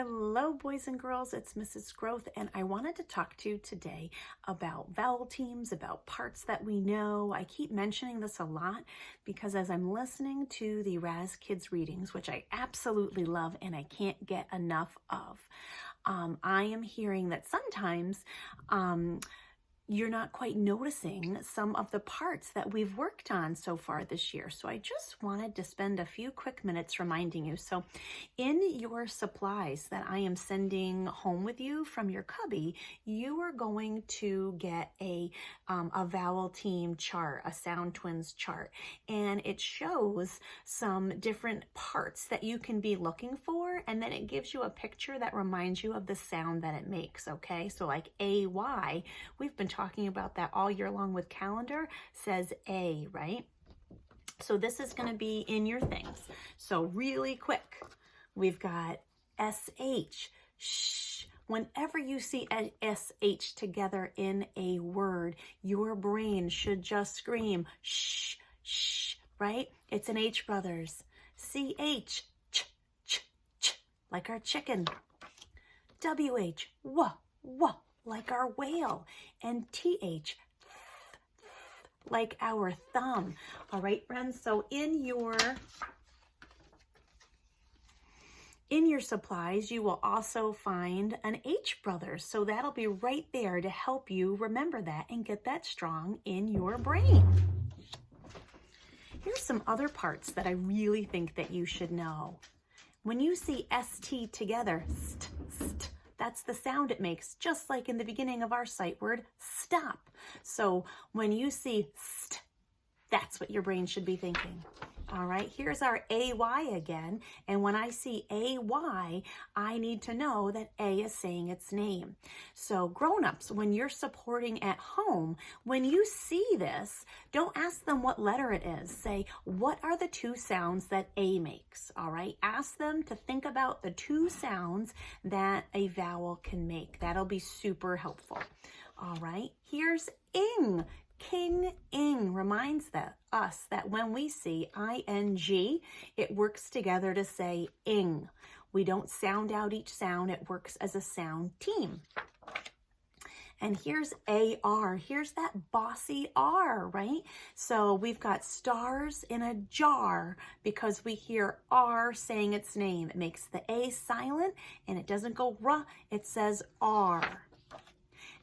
Hello, boys and girls, it's Mrs. Growth, and I wanted to talk to you today about vowel teams, about parts that we know. I keep mentioning this a lot because as I'm listening to the Raz Kids readings, which I absolutely love and I can't get enough of, I am hearing that sometimes you're not quite noticing some of the parts that we've worked on so far this year. So I just wanted to spend a few quick minutes reminding you. So in your supplies that I am sending home with you from your cubby, you are going to get a vowel team chart, a Sound Twins chart, and it shows some different parts that you can be looking for, and then it gives you a picture that reminds you of the sound that it makes, okay? So like AY, we've been talking about that all year long with calendar, says A, right? So this is going to be in your things. So really quick, we've got SH, shh. Whenever you see a SH together in a word, your brain should just scream shh, shh, right? It's an H, brothers. CH, ch, ch, ch, like our chicken. WH, wah, wah, like our whale. And TH, like our thumb. All right, friends, so in your supplies, you will also find an H, brothers. So that'll be right there to help you remember that and get that strong in your brain. Here's some other parts that I really think that you should know. When you see ST together, st, st, that's the sound it makes, just like in the beginning of our sight word, stop. So when you see st, that's what your brain should be thinking. All right, here's our AY again. And when I see AY, I need to know that A is saying its name. So grown-ups, when you're supporting at home, when you see this, don't ask them what letter it is. Say, what are the two sounds that A makes? All right, ask them to think about the two sounds that a vowel can make. That'll be super helpful. All right, here's ing. King, ing reminds us that when we see ing, it works together to say ing. We don't sound out each sound. It works as a sound team. And here's AR. Here's that bossy R, right? So we've got stars in a jar because we hear R saying its name. It makes the A silent and it doesn't go R, it says R.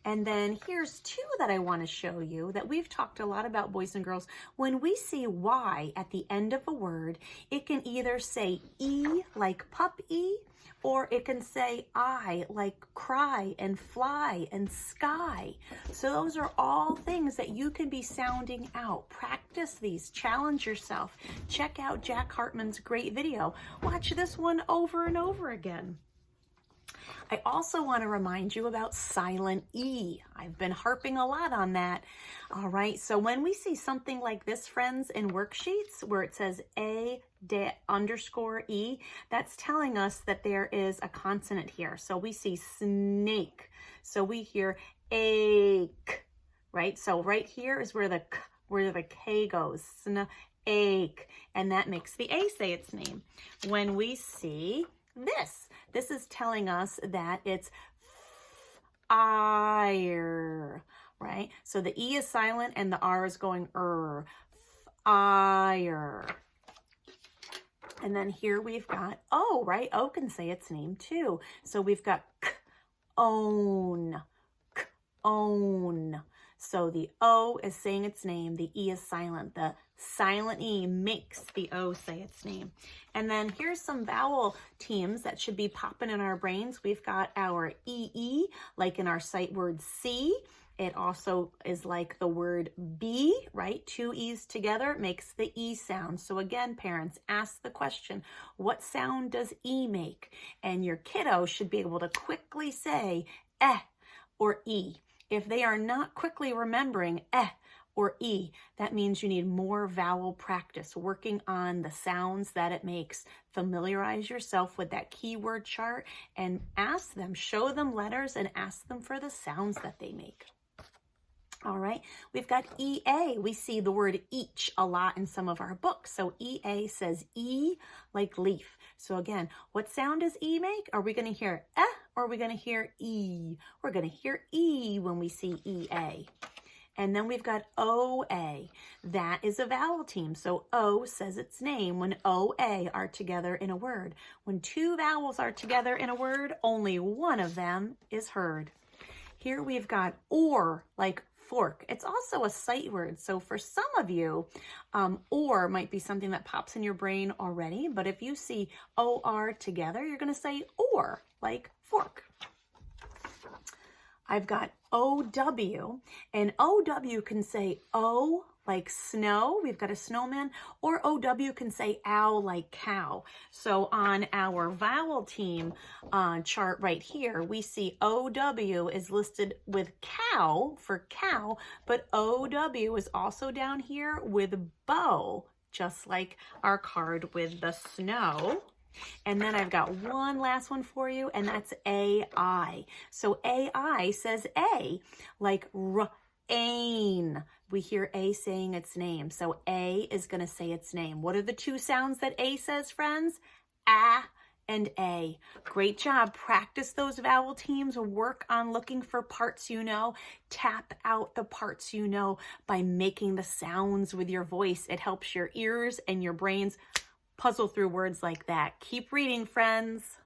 And then here's two that I want to show you that we've talked a lot about, boys and girls. When we see Y at the end of a word, it can either say E like pup-E, or it can say I like cry and fly and sky. So those are all things that you can be sounding out. Practice these, challenge yourself. Check out Jack Hartman's great video. Watch this one over and over again. I also want to remind you about silent E. I've been harping a lot on that. All right, so when we see something like this, friends, in worksheets where it says _E, that's telling us that there is a consonant here. So we see snake. So we hear ache, right? So right here is where the K goes. Ache, and that makes the A say its name. When we see this is telling us that it's fire, right? So the E is silent and the R is going fire. And then here we've got O, right? O can say its name too. So we've got own. So the O is saying its name, the E is silent. The silent E makes the O say its name. And then here's some vowel teams that should be popping in our brains. We've got our EE, like in our sight word see. It also is like the word be, right? Two E's together makes the E sound. So again, parents, ask the question, what sound does E make? And your kiddo should be able to quickly say eh or E. If they are not quickly remembering eh or E, that means you need more vowel practice, working on the sounds that it makes. Familiarize yourself with that keyword chart and ask them, show them letters and ask them for the sounds that they make. All right, we've got EA. We see the word each a lot in some of our books. So EA says E like leaf. So again, what sound does E make? Are we going to hear eh or are we going to hear E? We're going to hear E when we see EA. And then we've got OA. That is a vowel team. So O says its name when OA are together in a word. When two vowels are together in a word, only one of them is heard. Here we've got or, like fork. It's also a sight word. So for some of you, or might be something that pops in your brain already. But if you see OR together, you're going to say or, like fork. I've got OW, and OW can say O like snow. We've got a snowman, or OW can say ow like cow. So on our vowel team chart right here, we see OW is listed with cow for cow, but OW is also down here with bow, just like our card with the snow. And then I've got one last one for you, and that's AI. So AI says A, like rain. We hear A saying its name. So A is going to say its name. What are the two sounds that A says, friends? Ah and A. Great job. Practice those vowel teams. Work on looking for parts you know. Tap out the parts you know by making the sounds with your voice. It helps your ears and your brains puzzle through words like that. Keep reading, friends.